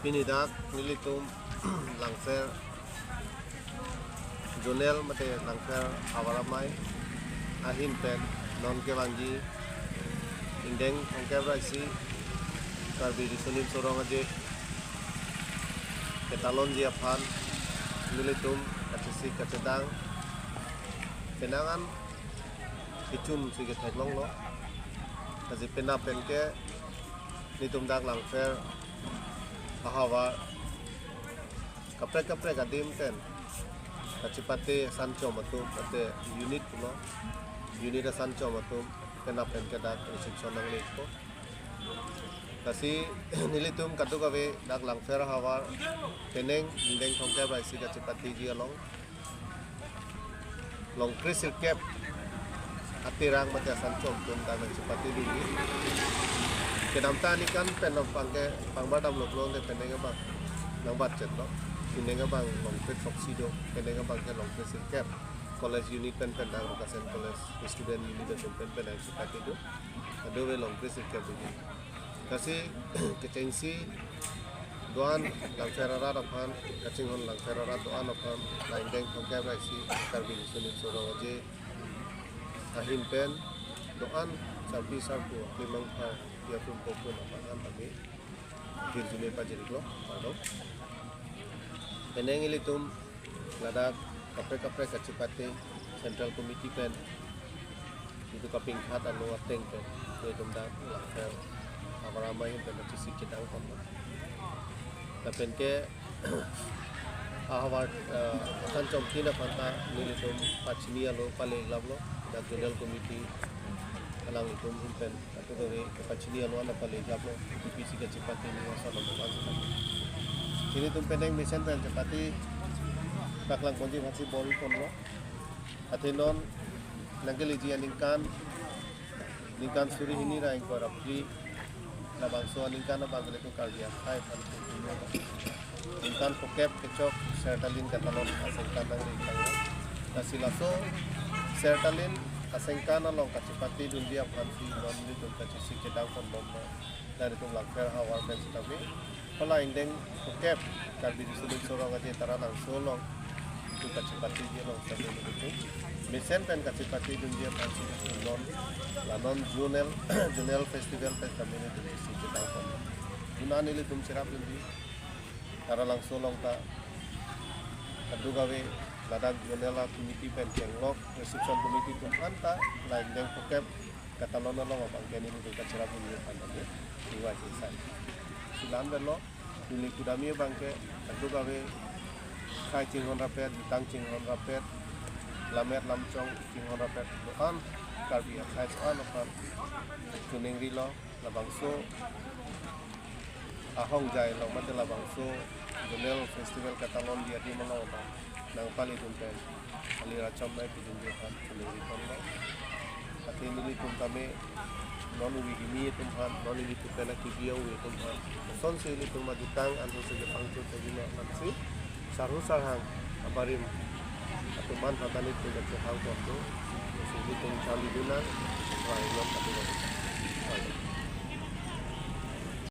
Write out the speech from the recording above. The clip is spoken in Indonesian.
pinidak nilitum langser jonel mate langser awaramai ahin pen non ke wangi indeng ongke braisi karbi disulim sorong aje ketalon dia pan nilitum kacisi kacedang penangan kicun si keteklong lo kaji pena penke nitum dak langser hawa kapre gadim ten kacipate sancho matum ate unit pulo unit sancho matum kena penke dak reception nang lekko kasi nilitum katu kawe dak langser hawa teneng indeng thongke baisi kacipati ji along long krisir cap atirang mate sancho tum dak kacipati dulu kedamta ni kan penong pangke pangbadam loklong de penenga bang nang budget no pinenga bang long pet foxido penenga bang ke long pet cap college unit pen dang kasen college student unit de pen ang sipati do ado we long pet cap ini kasi kecengsi doan lang ferara rapan kacing hon lang ferara doan apan lain deng thongke baisi karbi sunit soro je ahin pen doan sabi sarpu limang pa dia pun pokok lapangan tapi hirjune pajeri lo pado peneng ilitum ladak kapre kacipate central committee pen itu kaping khat anu ateng pen itu dak lafer awaramai pen cisi kitang kon tapen ke ahwat akan chomtina panta nilitum pachnia lo pale lablo dak general committee alang itu mungkin atau dari kecil aluan apa lagi apa divisi kecepatan ini asal nomor sini tuh pendeng mesin pen cepati baklang kunci masih bol pun lo atenon nangkel ijian ningkan suri ini rai korupsi labang so ningkan apa itu karya hai pan ningkan pokep kecok sertalin katalon asengkan nang ningkan nasilaso sertalin asengkana long kacipati dunia pansi non itu kacisi kedang kondom dari tu langker hawar men kami pala indeng pokep karbi disulit sorong aja tara nang solong itu kacipati dia long sabi itu mesen pen kacipati dunia pansi non lanon junel festival pen kami itu kacisi kedang kondom gunan ini tum serap dunia tara lang solong ta kadu gawe ladak jonela committee pen kenglok reception committee tum anta lain deng pokep katalona lo bang keni ni ka cerap ni anta ni dua jisa sulan belo dili kudami bang ke adu gawe kai cingon rapet bitang cingon rapet lamer lamcong cingon rapet doan karbi khai soan apa kuning rilo labangso ahong jai lo mate labangso jonel festival katalon dia di mana bang nang pali tumpen ali racam mai pinjunjukan peliri tondo ati nili tumpame non wihimi tumhan non ini tupena kibiau we tumhan son se ili tumma ditang antu se jepang tu tegina mansi saru sarhang aparim atuman patani tu jepang tu se ili tum chali duna wa ilom ati